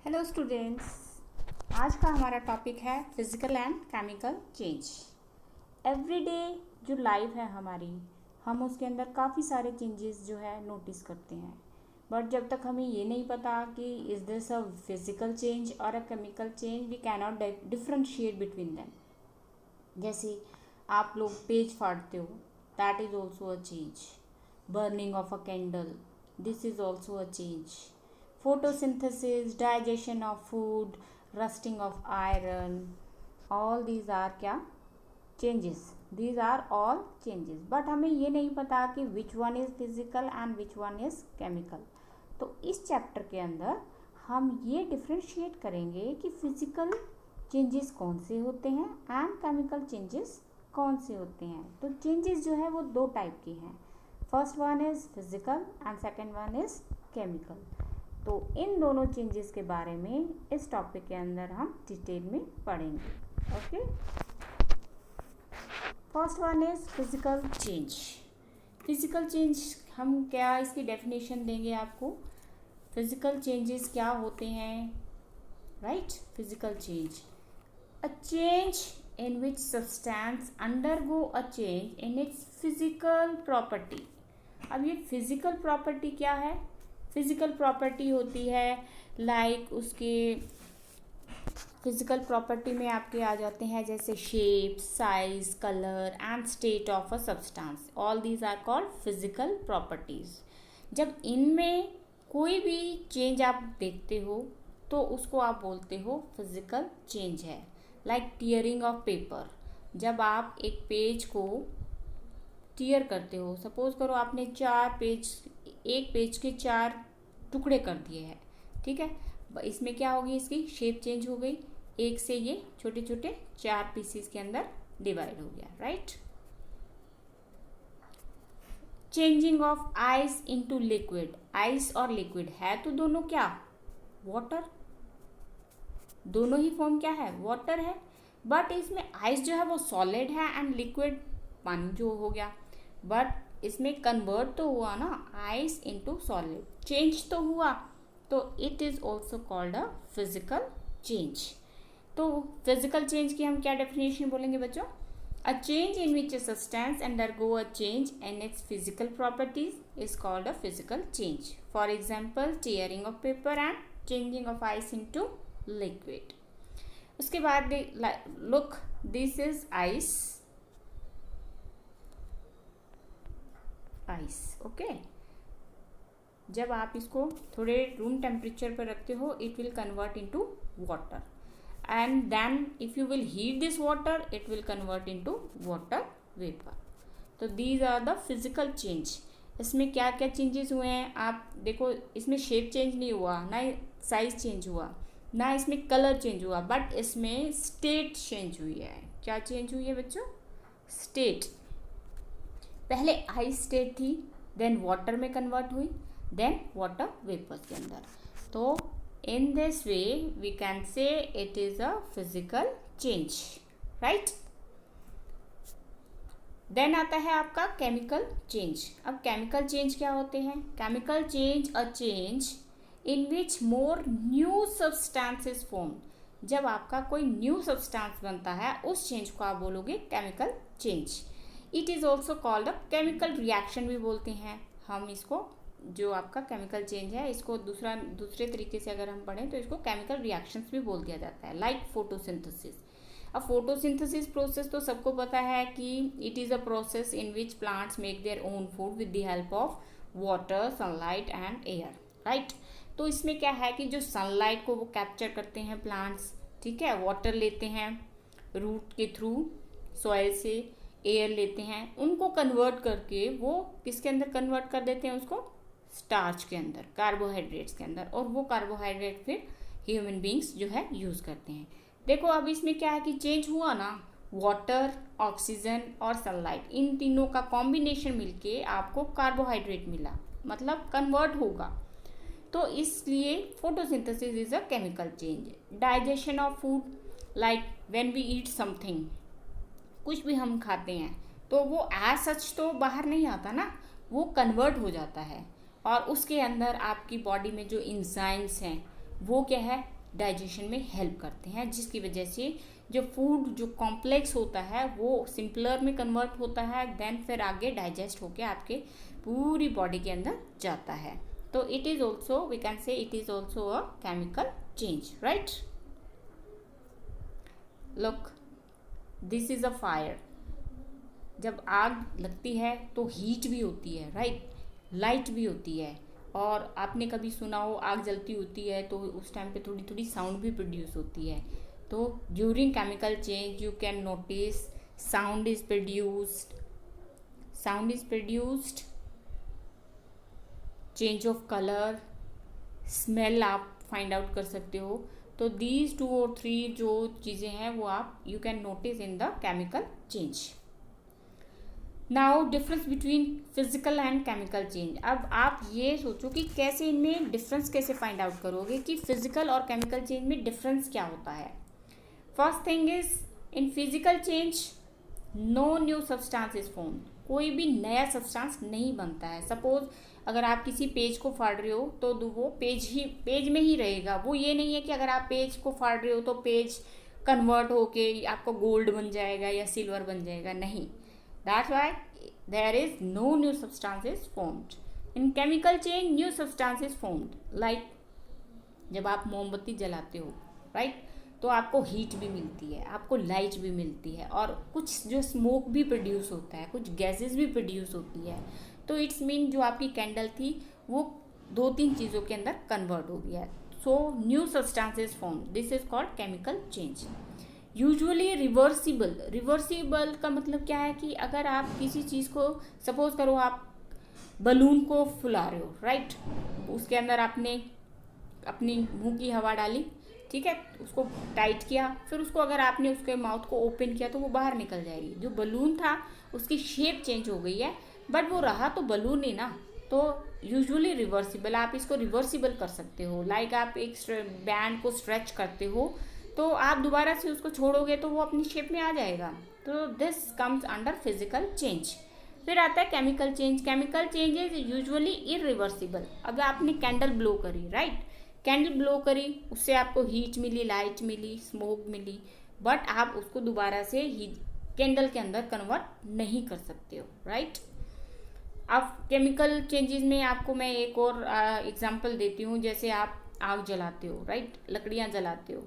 Hello students. आज का हमारा टॉपिक है physical and chemical change. Everyday जो लाइफ है हमारी, हम उसके अंदर काफ़ी सारे चेंजेस जो है नोटिस करते हैं। बट जब तक हमें ये नहीं पता कि is this a physical change और a chemical change, we cannot differentiate between them. जैसे आप लोग पेज फाड़ते हो, that is also a change. Burning of a candle, this is also a change. Photosynthesis, digestion of food, rusting of iron, all these are क्या changes. These are all changes. But हमें ये नहीं पता कि which one is physical and which one is chemical. तो इस chapter के अंदर हम ये डिफ्रेंशिएट करेंगे कि फिजिकल चेंजेस कौन से होते हैं एंड केमिकल चेंजेस कौन से होते हैं। तो चेंजेस जो है वो दो टाइप के हैं। First one is physical and second one is chemical. तो इन दोनों चेंजेस के बारे में इस टॉपिक के अंदर हम डिटेल में पढ़ेंगे। Okay, first one is physical change. Physical change हम क्या इसकी डेफिनेशन देंगे आपको। फिजिकल चेंजेस क्या होते हैं, right? Physical change, a change in which substance undergo a change in its physical property. अब ये फिजिकल प्रॉपर्टी क्या है? फिजिकल प्रॉपर्टी होती है लाइक उसके फिजिकल प्रॉपर्टी में आपके आ जाते हैं जैसे shape, size, colour and state of a substance. All these are called physical properties. जब इनमें कोई भी चेंज आप देखते हो तो उसको आप बोलते हो फिजिकल चेंज है। लाइक टीयरिंग ऑफ पेपर, जब आप एक पेज को टीयर करते हो, सपोज करो आपने एक पेज के 4 टुकड़े कर दिए हैं, ठीक है। इसमें क्या होगी, इसकी शेप चेंज हो गई, एक से ये छोटे छोटे 4 पीसेस के अंदर डिवाइड हो गया, right. Changing of ice into liquid, ice और लिक्विड है तो दोनों क्या, वाटर, दोनों ही फॉर्म क्या है, वाटर है। बट इसमें आइस जो है वो सॉलिड है एंड लिक्विड पानी जो हो गया। बट इसमें कन्वर्ट तो हुआ ना, आइस इनटू सॉलिड, चेंज तो हुआ, तो it is also called a physical change. तो फिजिकल चेंज की हम क्या डेफिनेशन बोलेंगे बच्चों? अ change in which a substance undergo a change in its physical properties is called a physical change. For example tearing of paper and changing of ice into liquid. उसके बाद look, this is ice, ice, okay. जब आप इसको थोड़े room temperature पर रखते हो, it will convert into water and then if you will heat this water, it will convert into water vapour. तो these are the physical change. इसमें क्या क्या चेंजेस हुए हैं आप देखो, इसमें शेप चेंज नहीं हुआ, ना साइज चेंज हुआ, ना इसमें कलर चेंज हुआ, बट इसमें स्टेट चेंज हुई है। क्या चेंज हुई है बच्चों? स्टेट। पहले आइस स्टेट थी, देन वाटर में कन्वर्ट हुई, देन वाटर वेपर्स के अंदर। तो in this way we can say it is a physical change, right. Then आता है आपका केमिकल चेंज। अब केमिकल चेंज क्या होते हैं? Chemical change a change in which more new substance is form. जब आपका कोई न्यू सब्सटेंस बनता है, उस चेंज को आप बोलोगे chemical change. It is also called a chemical reaction भी बोलते हैं हम इसको। जो आपका केमिकल चेंज है, इसको दूसरे तरीके से अगर हम पढ़ें तो इसको केमिकल रिएक्शंस भी बोल दिया जाता है, लाइक फोटोसिंथेसिस। अब फोटोसिंथेसिस प्रोसेस तो सबको पता है कि it is a process in which plants make their own food with the help of water, sunlight and air, right. तो इसमें क्या है कि जो सनलाइट को वो कैप्चर करते हैं प्लांट्स, ठीक है, वाटर लेते हैं रूट के थ्रू, सॉइल से एयर लेते हैं, उनको कन्वर्ट करके वो किसके अंदर कन्वर्ट कर देते हैं, उसको स्टार्च के अंदर, कार्बोहाइड्रेट्स के अंदर, और वो कार्बोहाइड्रेट फिर ह्यूमन बींग्स जो है यूज़ करते हैं। देखो अब इसमें क्या है कि चेंज हुआ ना, वाटर, ऑक्सीजन और सनलाइट, इन तीनों का कॉम्बिनेशन मिलके आपको कार्बोहाइड्रेट मिला, मतलब कन्वर्ट होगा। तो इसलिए photosynthesis is a chemical change. Digestion of food, like when we eat something, कुछ भी हम खाते हैं तो वो एज सच तो बाहर नहीं आता ना, वो कन्वर्ट हो जाता है और उसके अंदर आपकी बॉडी में जो इंजाइम्स हैं वो क्या है, डाइजेशन में हेल्प करते हैं, जिसकी वजह से जो फूड जो कॉम्प्लेक्स होता है वो सिंपलर में कन्वर्ट होता है, देन फिर आगे डाइजेस्ट होके आपके पूरी बॉडी के अंदर जाता है. तो it is also, we can say it is also a chemical change, right. Look, this is a fire. जब आग लगती है तो हीट भी होती है, राइट, लाइट भी होती है. और आपने कभी सुना हो आग जलती होती है तो उस टाइम पे थोड़ी थोड़ी साउंड भी प्रोड्यूस होती है. तो during chemical change you can notice sound is produced, change of colour, smell आप फाइंड आउट कर सकते हो. तो दीज 2 और 3 जो चीज़ें हैं वो आप you can notice in the chemical change. Now difference between physical and chemical change. अब आप ये सोचो कि कैसे इनमें डिफरेंस कैसे फाइंड आउट करोगे कि फिजिकल और केमिकल चेंज में डिफरेंस क्या होता है. First thing is in physical change no new substance is form. कोई भी नया सब्सटेंस नहीं बनता है. सपोज अगर आप किसी पेज को फाड़ रहे हो तो वो पेज में ही रहेगा. वो ये नहीं है कि अगर आप पेज को फाड़ रहे हो तो पेज कन्वर्ट होके आपको गोल्ड बन जाएगा या सिल्वर बन जाएगा. नहीं. That's why there is no new substance is formed. In chemical change, new substance is formed. Like जब आप मोमबत्ती जलाते हो, right? तो आपको हीट भी मिलती है, आपको लाइट भी मिलती है, और कुछ जो स्मोक भी प्रोड्यूस होता है, कुछ गैसेस भी प्रोड्यूस होती है. तो इट्स मीन जो आपकी कैंडल थी वो 2-3 चीज़ों के अंदर कन्वर्ट हो गया. So new substance is form. This is called chemical change. Usually reversible का मतलब क्या है कि अगर आप किसी चीज़ को, सपोज करो आप बलून को फुला रहे हो, राइट, उसके अंदर आपने अपनी मुंह की हवा डाली, ठीक है, उसको टाइट किया, फिर उसको अगर आपने उसके माउथ को ओपन किया तो वो बाहर निकल जाएगी. जो बलून था उसकी शेप चेंज हो गई है, बट वो रहा तो बलून ही ना. तो यूजुअली रिवर्सिबल, आप इसको रिवर्सिबल कर सकते हो. लाइक आप एक बैंड को स्ट्रेच करते हो तो आप दोबारा से उसको छोड़ोगे तो वो अपनी शेप में आ जाएगा. तो this comes under physical change. फिर आता है chemical change. Chemical change is usually irreversible. अब आपने कैंडल ब्लो करी, राइट, कैंडल ब्लो करी, उससे आपको हीट मिली, लाइट मिली, स्मोक मिली, बट आप उसको दोबारा से कैंडल के अंदर कन्वर्ट नहीं कर सकते हो, राइट. अब केमिकल चेंजेस में आपको मैं एक और एग्जांपल देती हूँ. जैसे आप आग जलाते हो, राइट, लकड़ियाँ जलाते हो.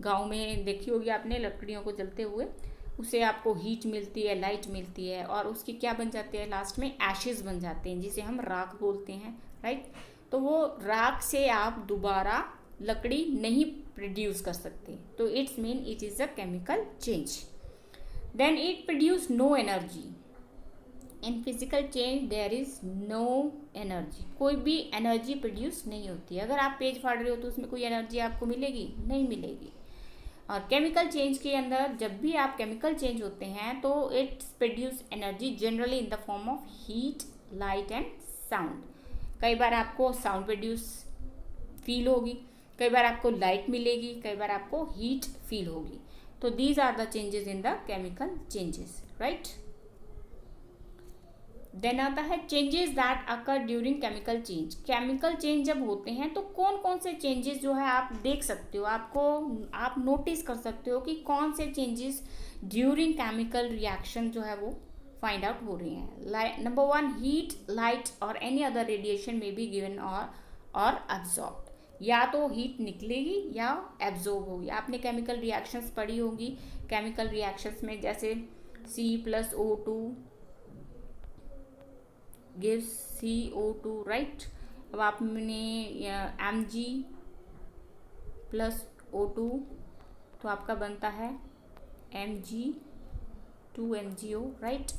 गांव में देखी होगी आपने लकड़ियों को जलते हुए. उससे आपको हीट मिलती है, लाइट मिलती है, और उसकी क्या बन जाते हैं, लास्ट में एशेस बन जाते हैं, जिसे हम राख बोलते हैं, राइट. तो वो राख से आप दोबारा लकड़ी नहीं प्रोड्यूस कर सकते. तो it's mean it is a chemical change. Then it produce no energy. In physical change there is no energy. कोई भी एनर्जी प्रोड्यूस नहीं होती है. अगर आप पेज फाड़ रहे हो तो उसमें कोई एनर्जी आपको मिलेगी? नहीं मिलेगी. और केमिकल चेंज के अंदर जब भी आप केमिकल चेंज होते हैं तो it's produce energy generally in the form of heat, light and sound. कई बार आपको साउंड प्रोड्यूस फील होगी, कई बार आपको लाइट मिलेगी, कई बार आपको हीट फील होगी. तो these are the changes in the chemical changes, right. Then आता है changes that occur during chemical change. Chemical change जब होते हैं तो कौन कौन से चेंजेस जो है आप देख सकते हो, आप नोटिस कर सकते हो कि कौन से चेंजेस ड्यूरिंग केमिकल रिएक्शन जो है वो फाइंड आउट हो रही हैं. नंबर 1, हीट, लाइट और एनी अदर रेडिएशन में बी गिवन और एब्जॉर्ब. या तो हीट निकलेगी या एब्जॉर्ब होगी. आपने केमिकल रिएक्शंस पढ़ी होगी. केमिकल रिएक्शंस में जैसे C+O2 gives CO2, राइट. अब आपने Mg + O2 तो आपका बनता है Mg2MgO, राइट.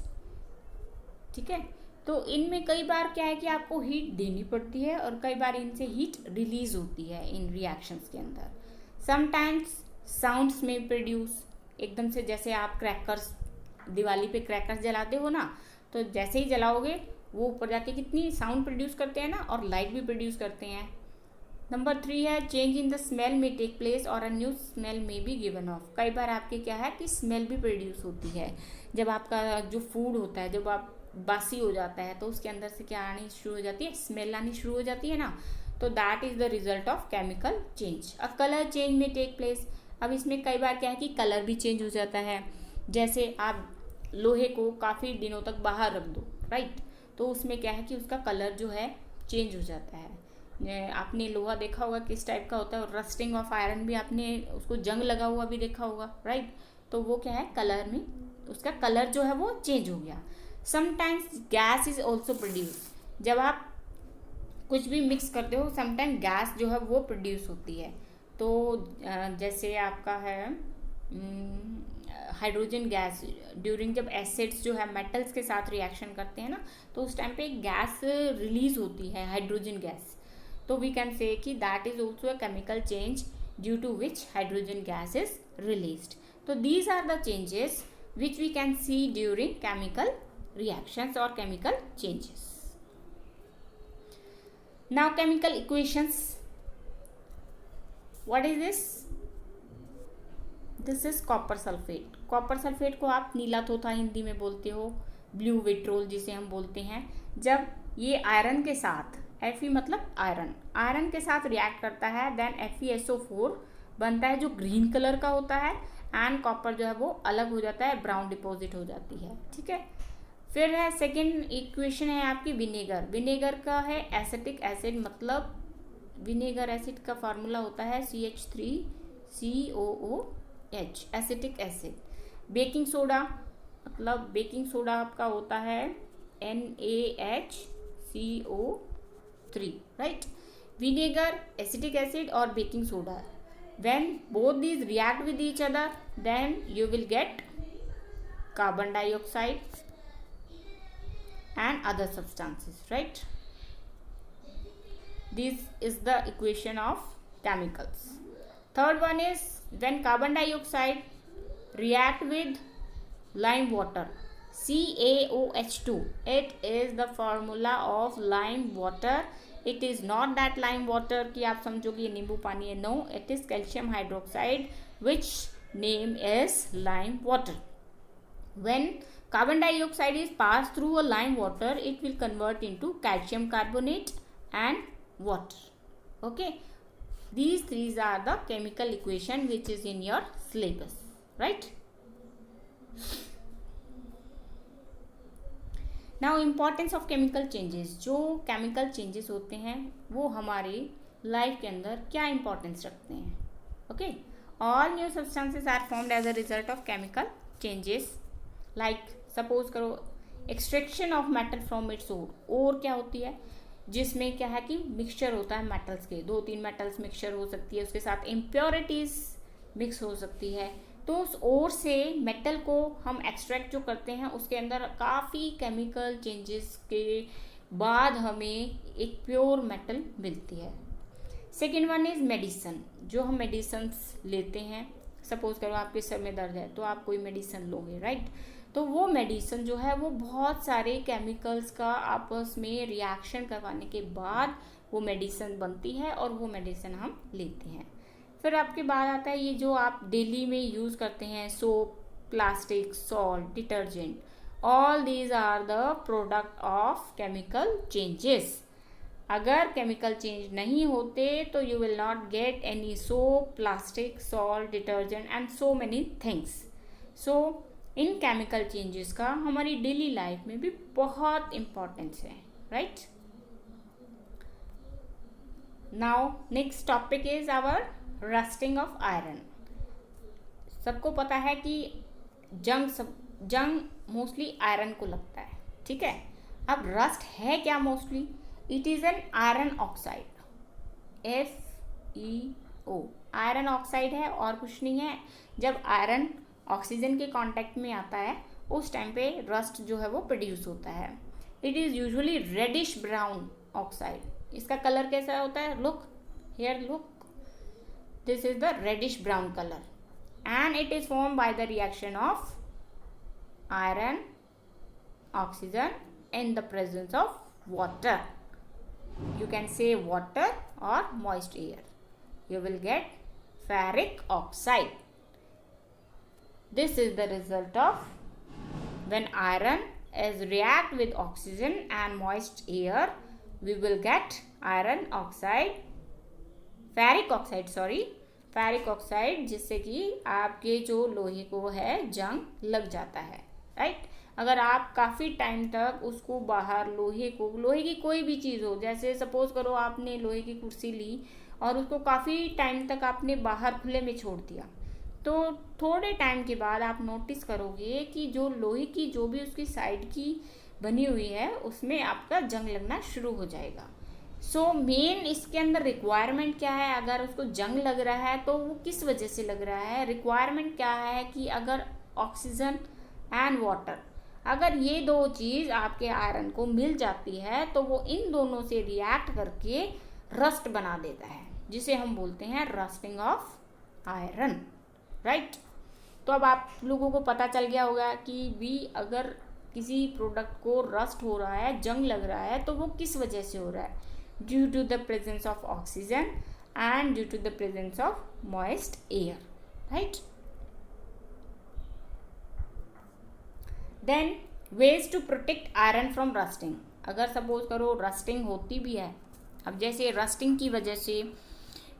ठीक है. तो इनमें कई बार क्या है कि आपको हीट देनी पड़ती है और कई बार इनसे हीट रिलीज होती है इन रिएक्शंस के अंदर. समटाइम्स साउंड्स में प्रोड्यूस एकदम से, जैसे आप क्रैकर्स, दिवाली पे क्रैकर्स जलाते हो ना, तो जैसे ही जलाओगे वो ऊपर जाके कितनी साउंड प्रोड्यूस करते हैं ना, और लाइट भी प्रोड्यूस करते हैं. नंबर 3 है चेंज इन द स्मेल में टेक प्लेस और अ न्यू स्मेल में बी गिवन ऑफ. कई बार आपके क्या है कि स्मेल भी प्रोड्यूस होती है. जब आपका जो फूड होता है, जब आप बासी हो जाता है तो उसके अंदर से क्या आनी शुरू हो जाती है, स्मेल आनी शुरू हो जाती है ना. तो that is the result of chemical change. A colour change में टेक प्लेस। अब इसमें कई बार क्या है कि कलर भी चेंज हो जाता है। जैसे आप लोहे को काफ़ी दिनों तक बाहर रख दो, राइट, तो उसमें क्या है कि उसका कलर जो है चेंज हो जाता है। आपने लोहा देखा होगा किस टाइप का होता है, और रस्टिंग ऑफ आयरन भी आपने उसको जंग लगा हुआ भी देखा होगा, राइट। तो वो क्या है, कलर में उसका कलर जो है वो चेंज हो गया। Sometimes gas is also produce. जब आप कुछ भी मिक्स करते हो समटाइम गैस जो है वो प्रोड्यूस होती है। तो जैसे आपका है हाइड्रोजन गैस, ड्यूरिंग जब एसिड्स जो है मेटल्स के साथ रिएक्शन करते हैं ना, तो उस टाइम पे एक गैस रिलीज होती है, हाइड्रोजन गैस। तो वी कैन से कि that is also a chemical change due to which hydrogen gas is released. तो these are the changes which we can see during chemical reactions or chemical changes. Now chemical equations. What is this? This is copper sulfate. Copper sulfate को आप नीला तोता हिंदी में बोलते हो, blue vitriol जिसे हम बोलते हैं। जब ये आयरन के साथ, Fe मतलब आयरन के साथ रिएक्ट करता है, देन FeSO4 बनता है जो ग्रीन कलर का होता है, एंड कॉपर जो है वो अलग हो जाता है, ब्राउन डिपॉजिट हो जाती है, ठीक है। फिर है सेकेंड इक्वेशन है आपकी विनेगर का है एसिटिक एसिड, मतलब विनेगर एसिड का फार्मूला होता है CH3COOH, acetic acid. Baking soda, मतलब बेकिंग सोडा आपका होता है NaHCO3, right. Vinegar, acetic acid और baking soda, when both these react with each other, then you will get carbon dioxide and other substances, right? This is the equation of chemicals. Third one is when carbon dioxide react with lime water, CaOH2. It is the formula of lime water. It is not that lime water कि आप समझोगे ये नींबू पानी है, no, it is calcium hydroxide which name is lime water. When carbon dioxide is passed through a lime water, it will convert into calcium carbonate and water. Okay, these three are the chemical equation which is in your syllabus, right? Now importance of chemical changes. जो chemical changes होते हैं वो हमारी life के अंदर क्या importance रखते हैं। Okay, all new substances are formed as a result of chemical changes. Like suppose करो extraction of metal from its ore क्या होती है, जिसमें क्या है कि मिक्सचर होता है मेटल्स के, 2-3 मेटल्स मिक्सचर हो सकती है, उसके साथ इम्प्योरिटीज मिक्स हो सकती है। तो उस ओर से मेटल को हम एक्सट्रैक्ट जो करते हैं उसके अंदर काफ़ी केमिकल चेंजेस के बाद हमें एक प्योर मेटल मिलती है। Second one is medicine. जो हम मेडिसन्स लेते हैं, सपोज करो आपके सर में दर्द है तो आप कोई मेडिसन लोगे, राइट। तो वो मेडिसन जो है वो बहुत सारे केमिकल्स का आपस में रिएक्शन करवाने के बाद वो मेडिसन बनती है और वो मेडिसन हम लेते हैं। फिर आपके बाद आता है ये जो आप डेली में यूज़ करते हैं, soap, plastic, salt, detergent, all these are the product of chemical changes. अगर केमिकल चेंज नहीं होते तो you will not get any soap, plastic, salt, detergent and so many things. So in chemical changes का हमारी daily life में भी बहुत importance है, right. Now next topic is our rusting of iron. सबको पता है कि जंग मोस्टली आयरन को लगता है, ठीक है। अब रस्ट है क्या mostly? It is an iron oxide, FeO, iron oxide है और कुछ नहीं है। जब आयरन ऑक्सीजन के कांटेक्ट में आता है उस टाइम पे रस्ट जो है वो प्रोड्यूस होता है। It is usually reddish brown oxide. इसका कलर कैसा होता है? Look here, look, this is the reddish brown color and it is formed by the reaction of iron, oxygen in the presence of water. You can say water or moist air. You will get ferric oxide. This is the result of when iron is react with oxygen and moist air, we will get iron oxide, ferric oxide, sorry ferric oxide, जिससे कि आपके जो लोहे को है जंग लग जाता है, राइट। अगर आप काफ़ी टाइम तक उसको बाहर लोहे की कोई भी चीज़ हो, जैसे सपोज करो आपने लोहे की कुर्सी ली और उसको काफ़ी टाइम तक आपने बाहर खुले में छोड़ दिया, तो थोड़े टाइम के बाद आप नोटिस करोगे कि जो लोहे की जो भी उसकी साइड की बनी हुई है उसमें आपका जंग लगना शुरू हो जाएगा। सो मेन इसके अंदर रिक्वायरमेंट क्या है, अगर उसको जंग लग रहा है तो वो किस वजह से लग रहा है। रिक्वायरमेंट क्या है कि अगर ऑक्सीजन एंड वाटर, अगर ये दो चीज़ आपके आयरन को मिल जाती है तो वो इन दोनों से रिएक्ट करके रस्ट बना देता है, जिसे हम बोलते हैं रस्टिंग ऑफ आयरन, राइट। तो अब आप लोगों को पता चल गया होगा कि भी अगर किसी प्रोडक्ट को रस्ट हो रहा है, जंग लग रहा है, तो वो किस वजह से हो रहा है, due to the presence of oxygen and due to the presence of moist air, right. Then ways to protect iron from rusting. अगर सपोज करो रस्टिंग होती भी है, अब जैसे रस्टिंग की वजह से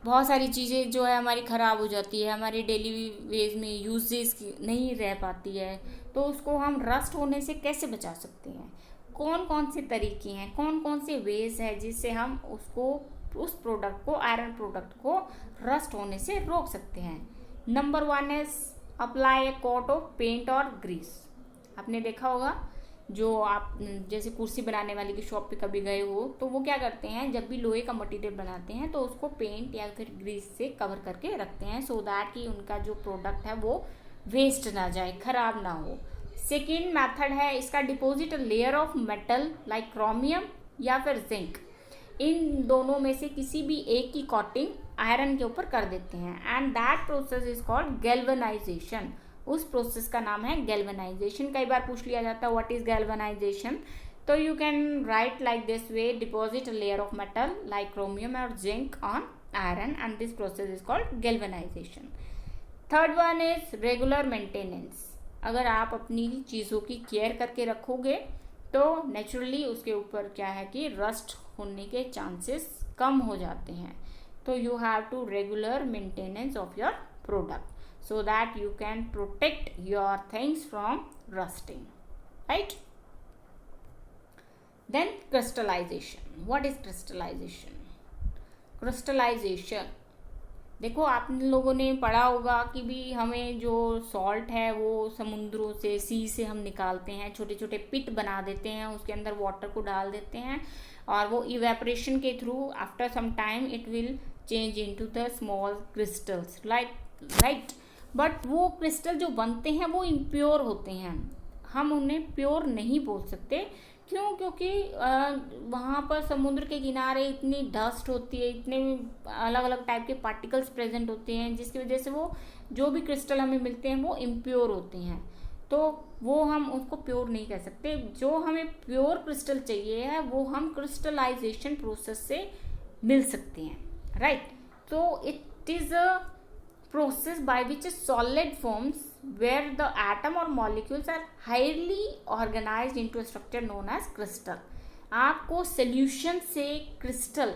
बहुत सारी चीज़ें जो है हमारी ख़राब हो जाती है, हमारी डेली वेज में यूजेस नहीं रह पाती है, तो उसको हम रस्ट होने से कैसे बचा सकते हैं, कौन कौन से तरीके हैं, कौन कौन से वेज है जिससे हम उसको उस प्रोडक्ट को, आयरन प्रोडक्ट को रस्ट होने से रोक सकते हैं। Number 1 is apply a coat of paint और ग्रीस। आपने देखा होगा, जो आप जैसे कुर्सी बनाने वाली की शॉप पे कभी गए हो तो वो क्या करते हैं, जब भी लोहे का मटेरियल बनाते हैं तो उसको पेंट या फिर ग्रीस से कवर करके रखते हैं, सो दैट कि उनका जो प्रोडक्ट है वो वेस्ट ना जाए, खराब ना हो। सेकेंड मेथड है इसका, deposit layer of metal like chromium या फिर जिंक। इन दोनों में से किसी भी एक की कोटिंग आयरन के ऊपर कर देते हैं and that process is called galvanisation. उस प्रोसेस का नाम है गैल्वेनाइजेशन। कई बार पूछ लिया जाता है व्हाट इज गैल्वेनाइजेशन, तो you can write like this way, deposit layer of metal like chromium और zinc on iron and this process is called galvanization. Third one is regular maintenance. अगर आप अपनी चीज़ों की केयर करके रखोगे तो नेचुरली उसके ऊपर क्या है कि रस्ट होने के चांसेस कम हो जाते हैं। तो you have to regular maintenance of your product so that you can protect your things from rusting, right? Then crystallization. What is crystallization? Crystallization, देखो आप लोगों ने पढ़ा होगा कि भी हमें जो सॉल्ट है वो समुद्रों से, सी से हम निकालते हैं, छोटे छोटे पिट बना देते हैं, उसके अंदर वाटर को डाल देते हैं और वो इवेपोरेशन के through after some time it will change into the small crystals, right. But वो क्रिस्टल जो बनते हैं वो इम्प्योर होते हैं, हम उन्हें प्योर नहीं बोल सकते। क्यों? क्योंकि वहाँ पर समुद्र के किनारे इतनी डस्ट होती है, इतने अलग अलग टाइप के पार्टिकल्स प्रेजेंट होते हैं, जिसकी वजह से वो जो भी क्रिस्टल हमें मिलते हैं वो इम्प्योर होते हैं, तो वो हम उसको प्योर नहीं कह सकते। जो हमें प्योर क्रिस्टल चाहिए है वो हम क्रिस्टलाइजेशन प्रोसेस से मिल सकते हैं, राइट। तो it is a process by which a solid forms where the atom or molecules are highly organized into a structure known as crystal। आपको solution से crystal,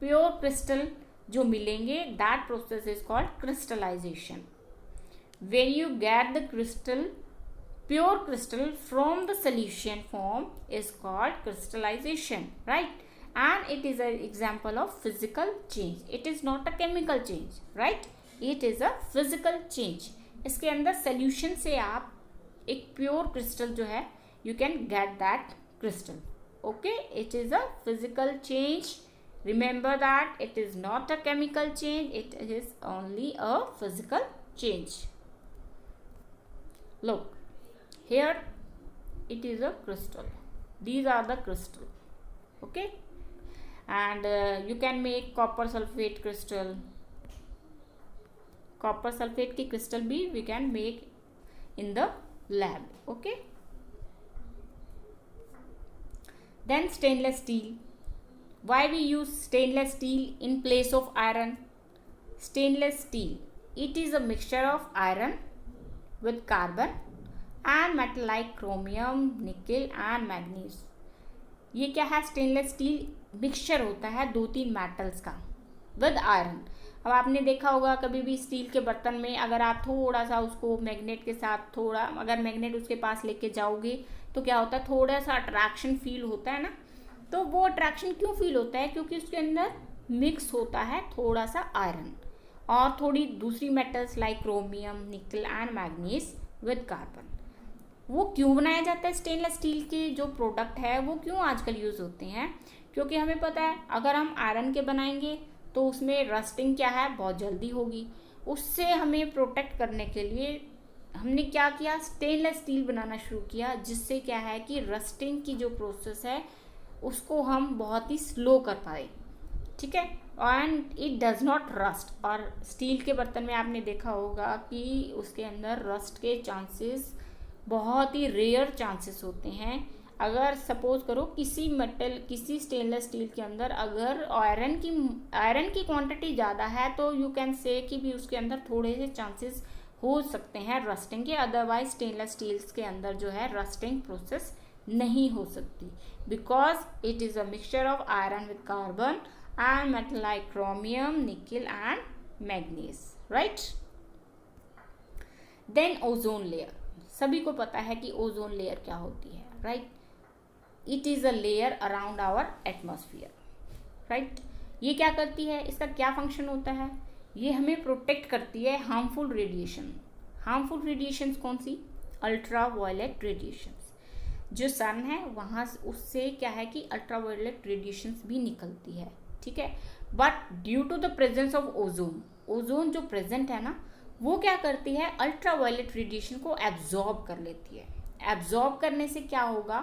pure crystal जो मिलेंगे, that process is called crystallization। when you get the crystal, pure crystal from the solution form is called crystallization, right? and it is an example of physical change, it is not a chemical change, right? It is a physical change. इसके अंदर solution से आप एक pure crystal जो है you can get that crystal, okay. It is a physical change, remember that it is not a chemical change, it is only a physical change. Look here, it is a crystal, these are the crystal, okay। and you can make copper sulfate crystal, copper sulphate की crystal भी we can make in the lab, okay. Then stainless steel, why we use stainless steel in place of iron. Stainless steel, it is a mixture of iron with carbon and metal like chromium, nickel and manganese. ये क्या है, stainless steel mixture होता है 2-3 metals का with iron. अब आपने देखा होगा कभी भी स्टील के बर्तन में अगर आप थोड़ा सा उसको मैग्नेट के साथ थोड़ा अगर मैग्नेट उसके पास लेके जाओगे तो क्या होता है, थोड़ा सा अट्रैक्शन फील होता है ना। तो वो अट्रैक्शन क्यों फील होता है, क्योंकि उसके अंदर मिक्स होता है थोड़ा सा आयरन और थोड़ी दूसरी metals like chromium, nickel and manganese with carbon. वो क्यों बनाया जाता है, स्टेनलेस स्टील के जो प्रोडक्ट है वो क्यों आजकल यूज़ होते हैं, क्योंकि हमें पता है अगर हम आयरन के बनाएंगे तो उसमें रस्टिंग क्या है, बहुत जल्दी होगी। उससे हमें प्रोटेक्ट करने के लिए हमने क्या किया, स्टेनलेस स्टील बनाना शुरू किया, जिससे क्या है कि रस्टिंग की जो प्रोसेस है उसको हम बहुत ही स्लो कर पाए, ठीक है, and it does not rust. और स्टील के बर्तन में आपने देखा होगा कि उसके अंदर रस्ट के चांसेस बहुत ही रेयर चांसेस होते हैं। अगर सपोज करो किसी स्टेनलेस स्टील के अंदर अगर आयरन की क्वांटिटी ज़्यादा है तो यू कैन से कि भी उसके अंदर थोड़े से चांसेस हो सकते हैं रस्टिंग के, अदरवाइज स्टेनलेस स्टील्स के अंदर जो है रस्टिंग प्रोसेस नहीं हो सकती, because it is a mixture of iron with carbon and metal like chromium, nickel and manganese, right. Then ozone layer, सभी को पता है कि ओजोन लेयर क्या होती है, right. It is a layer around our atmosphere, right. ये क्या करती है, इसका क्या फंक्शन होता है, ये हमें प्रोटेक्ट करती है हार्मफुल रेडिएशन। हार्मफुल रेडिएशंस कौन सी, अल्ट्रा वायलेट रेडिएशंस। जो सन है वहाँ उससे क्या है कि अल्ट्रा वायलेट रेडिएशंस भी निकलती है, ठीक है। But due to the presence of ozone जो प्रेजेंट है ना, वो क्या करती है, अल्ट्रा वायलेट रेडिएशन को एब्जॉर्ब कर लेती है। एब्जॉर्ब करने से क्या होगा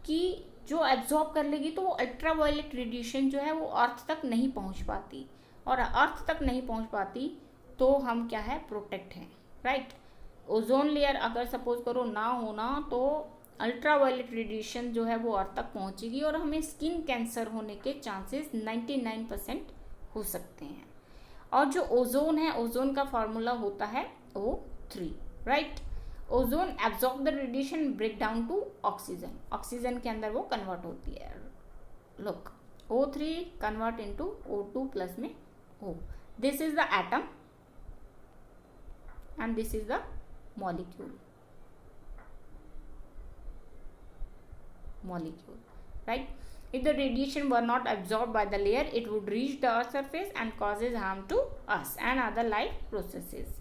कि जो एब्जॉर्ब कर लेगी तो वो अल्ट्रा वायलेट रेडिएशन जो है वो अर्थ तक नहीं पहुंच पाती, और अर्थ तक नहीं पहुंच पाती तो हम क्या है, प्रोटेक्ट हैं, राइट। ओजोन लेयर अगर सपोज करो ना होना तो अल्ट्रा वायलेट रेडिएशन जो है वो अर्थ तक पहुंचेगी और हमें स्किन कैंसर होने के चांसेस 99% हो सकते हैं। और जो ओजोन है, ओजोन का फॉर्मूला होता है O3, right. Ozone absorb the radiation, break down to oxygen, oxygen के अंदर वो कन्वर्ट होती है। Look, O3 convert into O2 plus में O। This is the atom and this is the molecule, right? If the radiation were not absorbed by the layer, it would reach the earth's surface and causes harm to us and other life processes.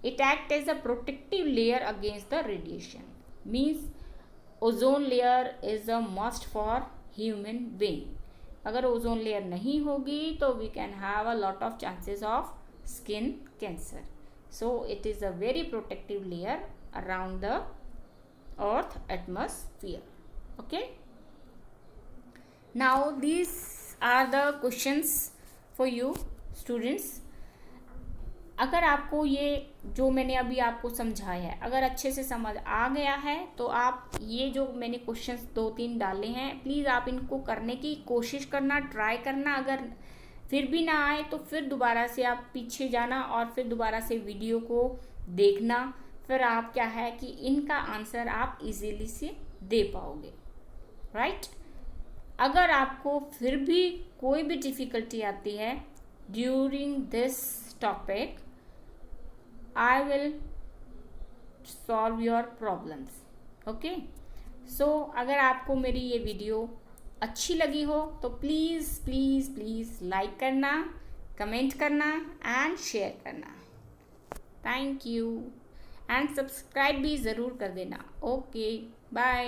It acts as a protective layer against the radiation. Means ozone layer is a must for human being. अगर ozone layer नहीं होगी तो we can have a lot of chances of skin cancer. So it is a very protective layer around the earth atmosphere. Okay, now these are the questions for you students. अगर आपको ये जो मैंने अभी आपको समझाया है अगर अच्छे से समझ आ गया है तो आप ये जो मैंने क्वेश्चंस 2-3 डाले हैं प्लीज़ आप इनको करने की कोशिश करना, ट्राई करना। अगर फिर भी ना आए तो फिर दोबारा से आप पीछे जाना और फिर दोबारा से वीडियो को देखना, फिर आप क्या है कि इनका आंसर आप इजीली से दे पाओगे, राइट। अगर आपको फिर भी कोई भी डिफ़िकल्टी आती है during this topic, I will solve your problems, okay. So अगर आपको मेरी ये वीडियो अच्छी लगी हो तो प्लीज़ प्लीज़ प्लीज़ लाइक करना, कमेंट करना एंड शेयर करना। थैंक यू एंड सब्सक्राइब भी ज़रूर कर देना। Okay, bye.